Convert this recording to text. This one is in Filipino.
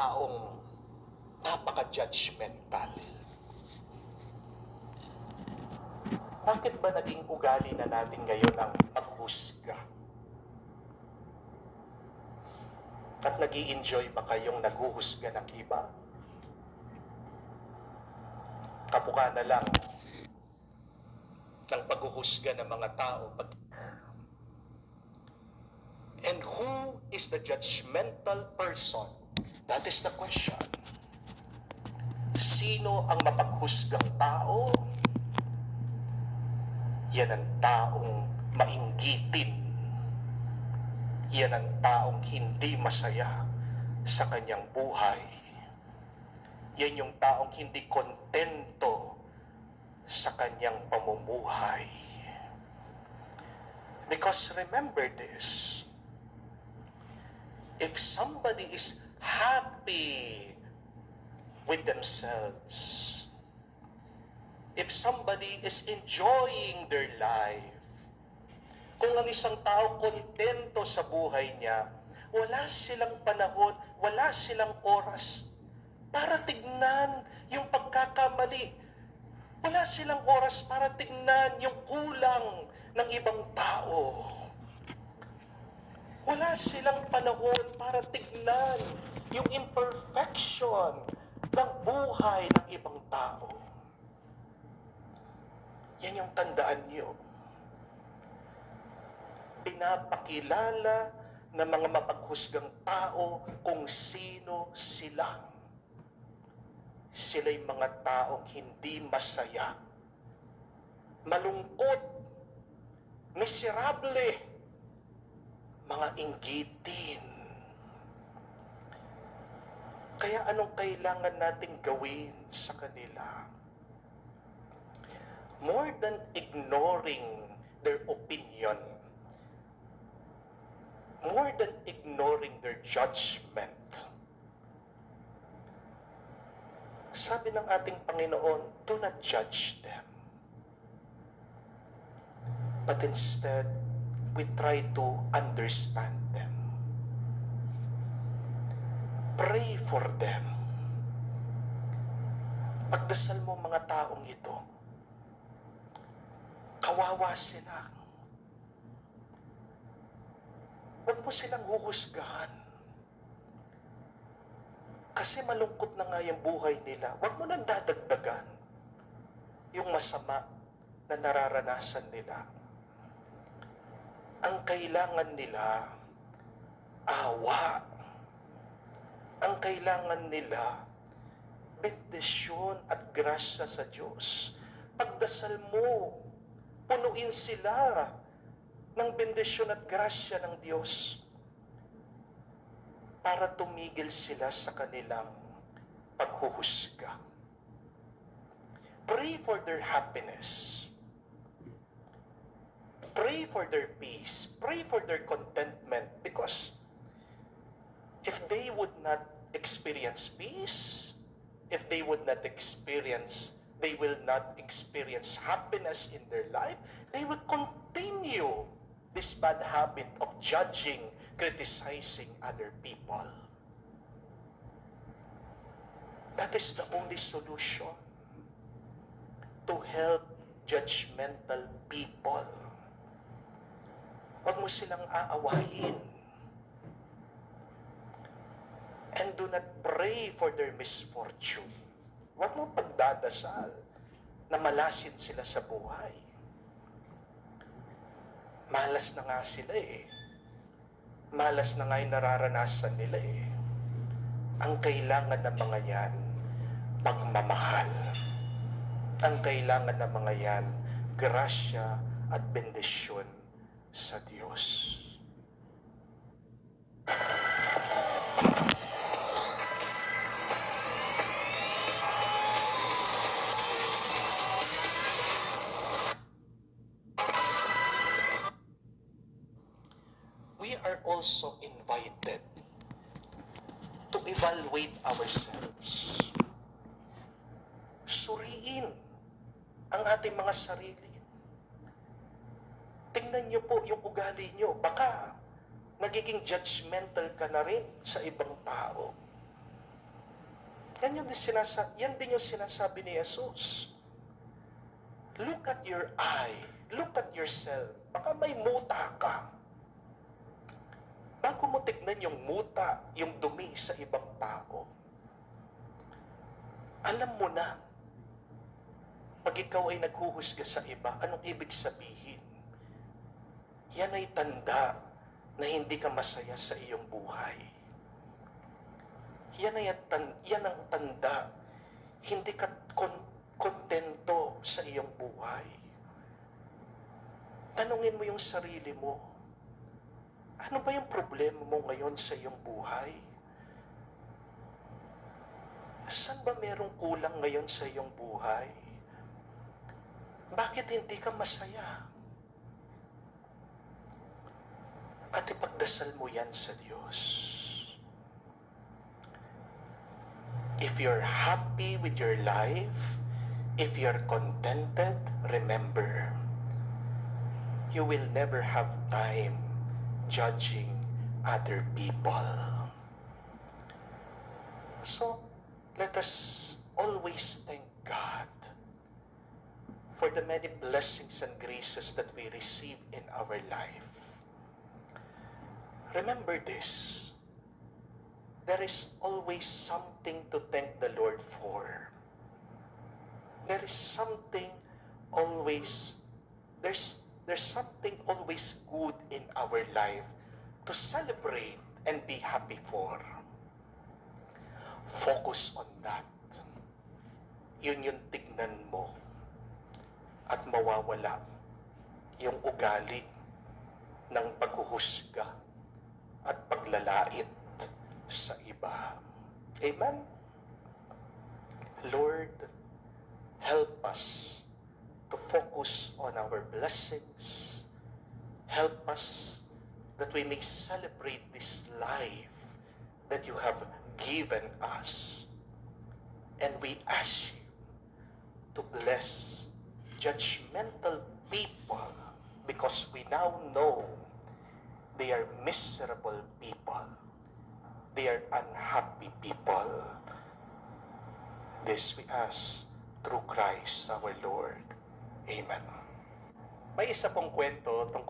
taong napaka-judgmental? Bakit ba naging ugali na natin ngayon ang maghusga? At nag-i-enjoy ba kayong naghuhusga ng iba? Kapuka na lang ng paghuhusga ng mga tao. And who is the judgmental person? That is the question. Sino ang mapaghusgang tao? Yan ang taong mainggitin. Yan ang taong hindi masaya sa kanyang buhay. Yan yung taong hindi kontento sa kanyang pamumuhay. Because remember this, if somebody is happy with themselves, if somebody is enjoying their life, kung ang isang tao kontento sa buhay niya, wala silang panahon, wala silang oras para tignan yung pagkakamali. Wala silang oras para tignan yung kulang ng ibang tao. Wala silang panahon para tignan yung imperfection ng buhay ng ibang tao. Yan yung tandaan niyo. Pinapakilala ng mga mapaghusgang tao kung sino sila. Sila'y mga taong hindi masaya, malungkot, miserable, mga inggitin. Kaya anong kailangan nating gawin sa kanila? More than ignoring their opinion, more than ignoring their judgment, sabi ng ating Panginoon, do not judge them. But instead, we try to understand them. Pray for them. Pagdasal mo mga taong ito, kawawa sila. Huwag mo silang huhusgahan. Kasi malungkot na nga yung buhay nila. Huwag mo nang dadagdagan yung masama na nararanasan nila. Ang kailangan nila, awa. Ang kailangan nila, bendisyon at grasya sa Diyos. Pagdasal mo, punuin sila ng bendisyon at grasya ng Diyos para tumigil sila sa kanilang paghuhusga. Pray for their happiness. Pray for their peace. Pray for their contentment. Because if they would not experience peace, if they would not experience, they will not experience happiness in their life, they will continue this bad habit of judging, criticizing other people. That is the only solution to help judgmental people. Huwag mo silang aawayin. And do not pray for their misfortune. Huwag mo pagdadasal na malasin sila sa buhay. Malas na nga sila eh. Malas na nga yung nararanasan nila eh. Ang kailangan ng mga yan, pagmamahal. Ang kailangan ng mga yan, grasya at bendisyon sa Diyos. We are also invited to evaluate ourselves. Suriin ang ating mga sarili. Tingnan niyo po yung ugali niyo. Baka nagiging judgmental ka na rin sa ibang tao. Yan din yung sinasabi ni Jesus. Look at your eye. Look at yourself. Baka may muta ka. Bago mo tignan yung muta, yung dumi sa ibang tao, alam mo na, pag ikaw ay naghuhusga sa iba, anong ibig sabihin? Yan ay tanda na hindi ka masaya sa iyong buhay. Yan ang tanda, hindi ka kontento sa iyong buhay. Tanungin mo yung sarili mo, ano ba yung problema mo ngayon sa iyong buhay? Saan ba merong kulang ngayon sa iyong buhay? Bakit hindi ka masaya? At ipagdasal mo yan sa Diyos. If you're happy with your life, if you're contented, remember, you will never have time judging other people. So, let us always thank God for the many blessings and graces that we receive in our life. Remember this, there is always something to thank the Lord for. There is something always, there's something always good in our life to celebrate and be happy for. Focus on that. Yun yung tignan mo at mawawala yung ugali ng paghuhusga at paglalait sa iba. Amen? Lord, help us to focus on our blessings. Help us that we may celebrate this life that you have given us. And we ask you to bless judgmental people because we now know they are miserable people. They are unhappy people. This we ask through Christ our Lord. Amen. May isa pong kwento tungkol